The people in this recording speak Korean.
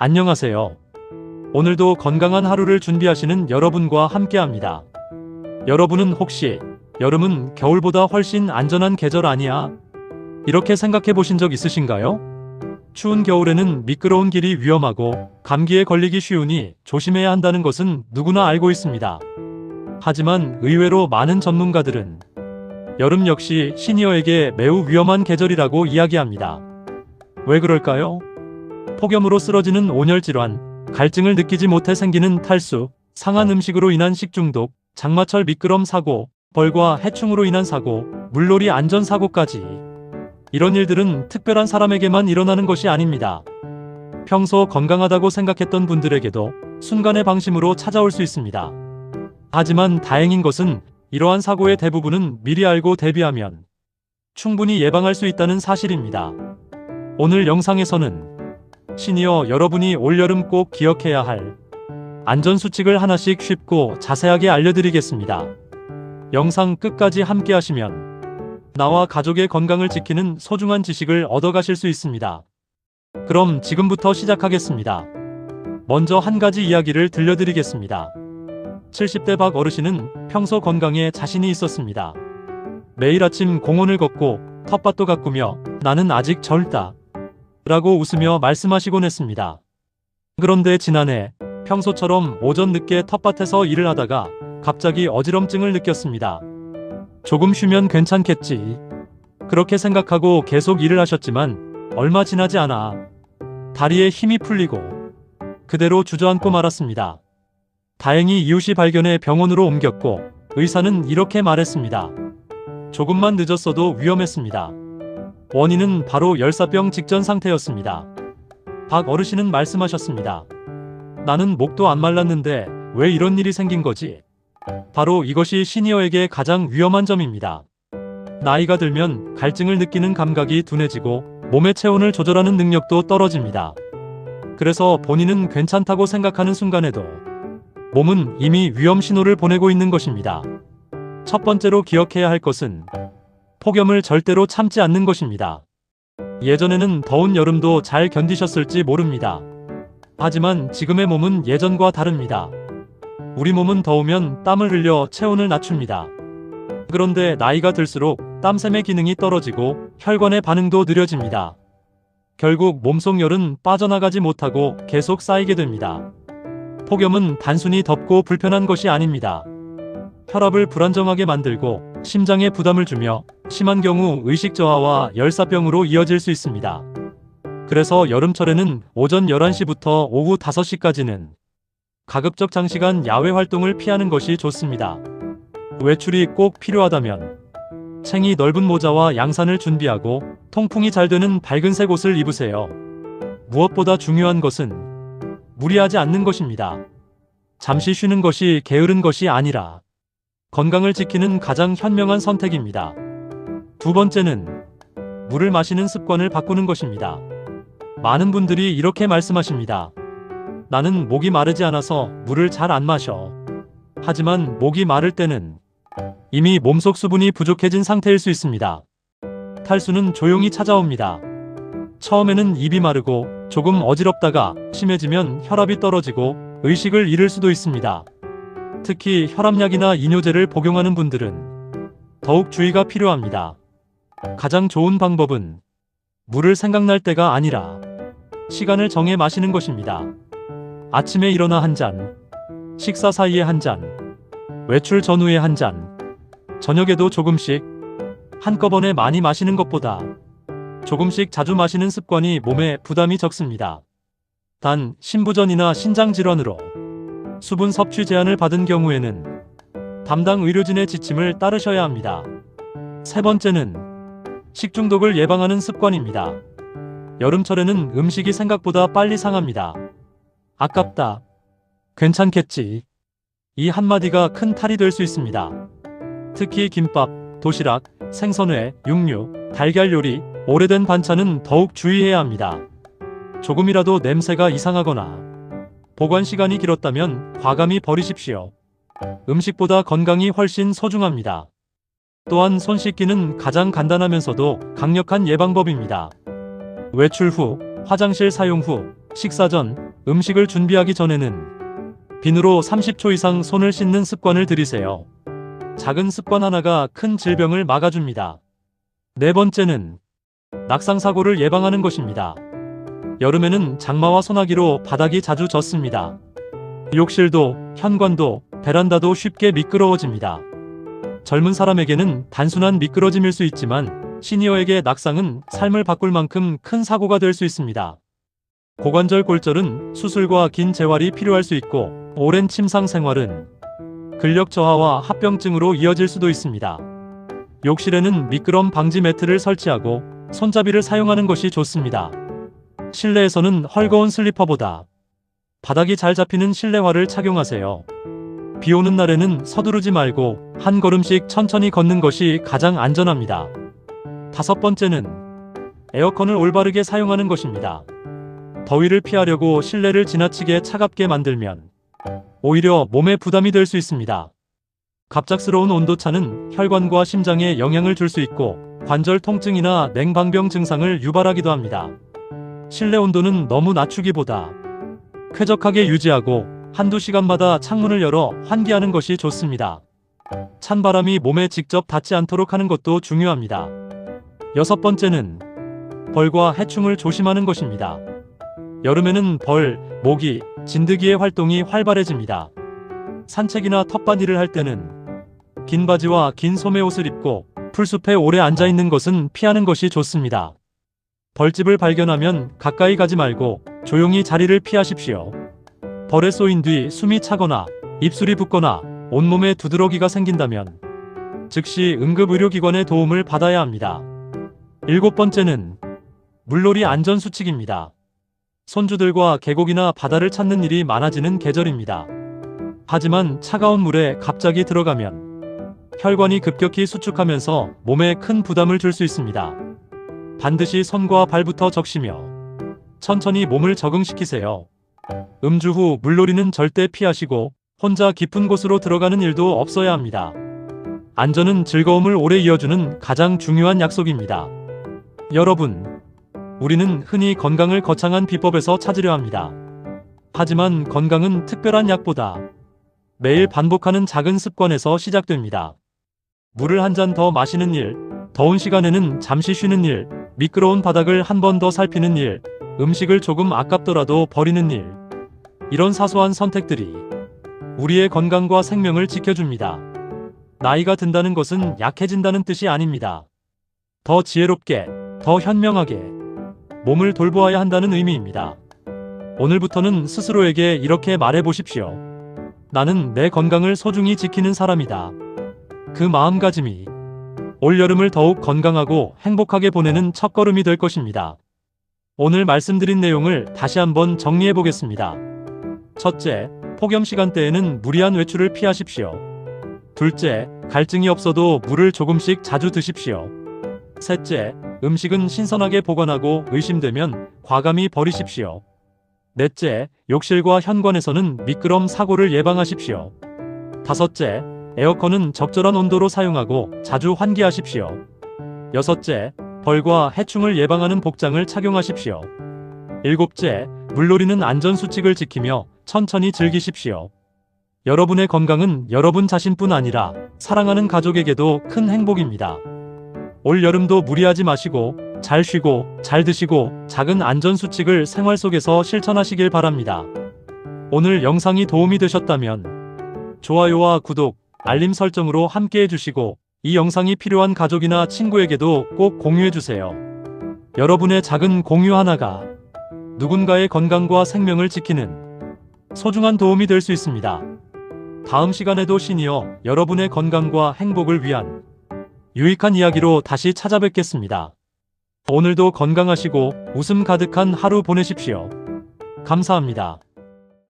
안녕하세요. 오늘도 건강한 하루를 준비하시는 여러분과 함께합니다. 여러분은 혹시 여름은 겨울보다 훨씬 안전한 계절 아니야? 이렇게 생각해 보신 적 있으신가요? 추운 겨울에는 미끄러운 길이 위험하고 감기에 걸리기 쉬우니 조심해야 한다는 것은 누구나 알고 있습니다. 하지만 의외로 많은 전문가들은 여름 역시 시니어에게 매우 위험한 계절이라고 이야기합니다. 왜 그럴까요? 폭염으로 쓰러지는 온열 질환, 갈증을 느끼지 못해 생기는 탈수, 상한 음식으로 인한 식중독, 장마철 미끄럼 사고, 벌과 해충으로 인한 사고, 물놀이 안전사고까지. 이런 일들은 특별한 사람에게만 일어나는 것이 아닙니다. 평소 건강하다고 생각했던 분들에게도 순간의 방심으로 찾아올 수 있습니다. 하지만 다행인 것은 이러한 사고의 대부분은 미리 알고 대비하면 충분히 예방할 수 있다는 사실입니다. 오늘 영상에서는 시니어 여러분이 올여름 꼭 기억해야 할 안전수칙을 하나씩 쉽고 자세하게 알려드리겠습니다. 영상 끝까지 함께 하시면 나와 가족의 건강을 지키는 소중한 지식을 얻어가실 수 있습니다. 그럼 지금부터 시작하겠습니다. 먼저 한 가지 이야기를 들려드리겠습니다. 70대 박 어르신은 평소 건강에 자신이 있었습니다. 매일 아침 공원을 걷고 텃밭도 가꾸며 나는 아직 젊다 라고 웃으며 말씀하시곤 했습니다. 그런데 지난해 평소처럼 오전 늦게 텃밭에서 일을 하다가 갑자기 어지럼증을 느꼈습니다. 조금 쉬면 괜찮겠지. 그렇게 생각하고 계속 일을 하셨지만 얼마 지나지 않아 다리에 힘이 풀리고 그대로 주저앉고 말았습니다. 다행히 이웃이 발견해 병원으로 옮겼고 의사는 이렇게 말했습니다. 조금만 늦었어도 위험했습니다. 원인은 바로 열사병 직전 상태였습니다. 박 어르신은 말씀하셨습니다. 나는 목도 안 말랐는데 왜 이런 일이 생긴 거지? 바로 이것이 시니어에게 가장 위험한 점입니다. 나이가 들면 갈증을 느끼는 감각이 둔해지고 몸의 체온을 조절하는 능력도 떨어집니다. 그래서 본인은 괜찮다고 생각하는 순간에도 몸은 이미 위험 신호를 보내고 있는 것입니다. 첫 번째로 기억해야 할 것은 폭염을 절대로 참지 않는 것입니다. 예전에는 더운 여름도 잘 견디셨을지 모릅니다. 하지만 지금의 몸은 예전과 다릅니다. 우리 몸은 더우면 땀을 흘려 체온을 낮춥니다. 그런데 나이가 들수록 땀샘의 기능이 떨어지고 혈관의 반응도 느려집니다. 결국 몸속 열은 빠져나가지 못하고 계속 쌓이게 됩니다. 폭염은 단순히 덥고 불편한 것이 아닙니다. 혈압을 불안정하게 만들고 심장에 부담을 주며 심한 경우 의식 저하와 열사병으로 이어질 수 있습니다. 그래서 여름철에는 오전 11시부터 오후 5시까지는 가급적 장시간 야외 활동을 피하는 것이 좋습니다. 외출이 꼭 필요하다면 챙이 넓은 모자와 양산을 준비하고 통풍이 잘 되는 밝은색 옷을 입으세요. 무엇보다 중요한 것은 무리하지 않는 것입니다. 잠시 쉬는 것이 게으른 것이 아니라 건강을 지키는 가장 현명한 선택입니다. 두 번째는 물을 마시는 습관을 바꾸는 것입니다. 많은 분들이 이렇게 말씀하십니다. 나는 목이 마르지 않아서 물을 잘 안 마셔. 하지만 목이 마를 때는 이미 몸속 수분이 부족해진 상태일 수 있습니다. 탈수는 조용히 찾아옵니다. 처음에는 입이 마르고 조금 어지럽다가 심해지면 혈압이 떨어지고 의식을 잃을 수도 있습니다. 특히 혈압약이나 이뇨제를 복용하는 분들은 더욱 주의가 필요합니다. 가장 좋은 방법은 물을 생각날 때가 아니라 시간을 정해 마시는 것입니다. 아침에 일어나 한 잔, 식사 사이에 한 잔, 외출 전후에 한 잔, 저녁에도 조금씩, 한꺼번에 많이 마시는 것보다 조금씩 자주 마시는 습관이 몸에 부담이 적습니다. 단, 신부전이나 신장질환으로 수분 섭취 제한을 받은 경우에는 담당 의료진의 지침을 따르셔야 합니다. 세 번째는 식중독을 예방하는 습관입니다. 여름철에는 음식이 생각보다 빨리 상합니다. 아깝다. 괜찮겠지. 이 한마디가 큰 탈이 될 수 있습니다. 특히 김밥, 도시락, 생선회, 육류, 달걀 요리, 오래된 반찬은 더욱 주의해야 합니다. 조금이라도 냄새가 이상하거나 보관 시간이 길었다면 과감히 버리십시오. 음식보다 건강이 훨씬 소중합니다. 또한 손 씻기는 가장 간단하면서도 강력한 예방법입니다. 외출 후, 화장실 사용 후, 식사 전, 음식을 준비하기 전에는 비누로 30초 이상 손을 씻는 습관을 들이세요. 작은 습관 하나가 큰 질병을 막아줍니다. 네 번째는 낙상사고를 예방하는 것입니다. 여름에는 장마와 소나기로 바닥이 자주 젖습니다. 욕실도, 현관도, 베란다도 쉽게 미끄러워집니다. 젊은 사람에게는 단순한 미끄러짐일 수 있지만 시니어에게 낙상은 삶을 바꿀 만큼 큰 사고가 될 수 있습니다. 고관절 골절은 수술과 긴 재활이 필요할 수 있고 오랜 침상 생활은 근력 저하와 합병증으로 이어질 수도 있습니다. 욕실에는 미끄럼 방지 매트를 설치하고 손잡이를 사용하는 것이 좋습니다. 실내에서는 헐거운 슬리퍼보다 바닥이 잘 잡히는 실내화를 착용하세요. 비 오는 날에는 서두르지 말고 한 걸음씩 천천히 걷는 것이 가장 안전합니다. 다섯 번째는 에어컨을 올바르게 사용하는 것입니다. 더위를 피하려고 실내를 지나치게 차갑게 만들면 오히려 몸에 부담이 될 수 있습니다. 갑작스러운 온도차는 혈관과 심장에 영향을 줄 수 있고 관절 통증이나 냉방병 증상을 유발하기도 합니다. 실내 온도는 너무 낮추기보다 쾌적하게 유지하고 한두 시간마다 창문을 열어 환기하는 것이 좋습니다. 찬바람이 몸에 직접 닿지 않도록 하는 것도 중요합니다. 여섯 번째는 벌과 해충을 조심하는 것입니다. 여름에는 벌, 모기, 진드기의 활동이 활발해집니다. 산책이나 텃밭일을 할 때는 긴 바지와 긴 소매옷을 입고 풀숲에 오래 앉아있는 것은 피하는 것이 좋습니다. 벌집을 발견하면 가까이 가지 말고 조용히 자리를 피하십시오. 벌에 쏘인 뒤 숨이 차거나 입술이 붓거나 온몸에 두드러기가 생긴다면 즉시 응급의료기관의 도움을 받아야 합니다. 일곱 번째는 물놀이 안전수칙입니다. 손주들과 계곡이나 바다를 찾는 일이 많아지는 계절입니다. 하지만 차가운 물에 갑자기 들어가면 혈관이 급격히 수축하면서 몸에 큰 부담을 줄 수 있습니다. 반드시 손과 발부터 적시며 천천히 몸을 적응시키세요. 음주 후 물놀이는 절대 피하시고 혼자 깊은 곳으로 들어가는 일도 없어야 합니다. 안전은 즐거움을 오래 이어주는 가장 중요한 약속입니다. 여러분, 우리는 흔히 건강을 거창한 비법에서 찾으려 합니다. 하지만 건강은 특별한 약보다 매일 반복하는 작은 습관에서 시작됩니다. 물을 한 잔 더 마시는 일, 더운 시간에는 잠시 쉬는 일, 미끄러운 바닥을 한 번 더 살피는 일, 음식을 조금 아깝더라도 버리는 일. 이런 사소한 선택들이 우리의 건강과 생명을 지켜줍니다. 나이가 든다는 것은 약해진다는 뜻이 아닙니다. 더 지혜롭게, 더 현명하게 몸을 돌보아야 한다는 의미입니다. 오늘부터는 스스로에게 이렇게 말해보십시오. 나는 내 건강을 소중히 지키는 사람이다. 그 마음가짐이 올여름을 더욱 건강하고 행복하게 보내는 첫걸음이 될 것입니다. 오늘 말씀드린 내용을 다시 한번 정리해 보겠습니다. 첫째, 폭염 시간대에는 무리한 외출을 피하십시오. 둘째, 갈증이 없어도 물을 조금씩 자주 드십시오. 셋째, 음식은 신선하게 보관하고 의심되면 과감히 버리십시오. 넷째, 욕실과 현관에서는 미끄럼 사고를 예방하십시오. 다섯째, 에어컨은 적절한 온도로 사용하고 자주 환기하십시오. 여섯째, 벌과 해충을 예방하는 복장을 착용하십시오. 일곱째, 물놀이는 안전수칙을 지키며 천천히 즐기십시오. 여러분의 건강은 여러분 자신뿐 아니라 사랑하는 가족에게도 큰 행복입니다. 올 여름도 무리하지 마시고 잘 쉬고 잘 드시고 작은 안전수칙을 생활 속에서 실천하시길 바랍니다. 오늘 영상이 도움이 되셨다면 좋아요와 구독, 알림 설정으로 함께 해주시고 이 영상이 필요한 가족이나 친구에게도 꼭 공유해주세요. 여러분의 작은 공유 하나가 누군가의 건강과 생명을 지키는 소중한 도움이 될 수 있습니다. 다음 시간에도 시니어 여러분의 건강과 행복을 위한 유익한 이야기로 다시 찾아뵙겠습니다. 오늘도 건강하시고 웃음 가득한 하루 보내십시오. 감사합니다.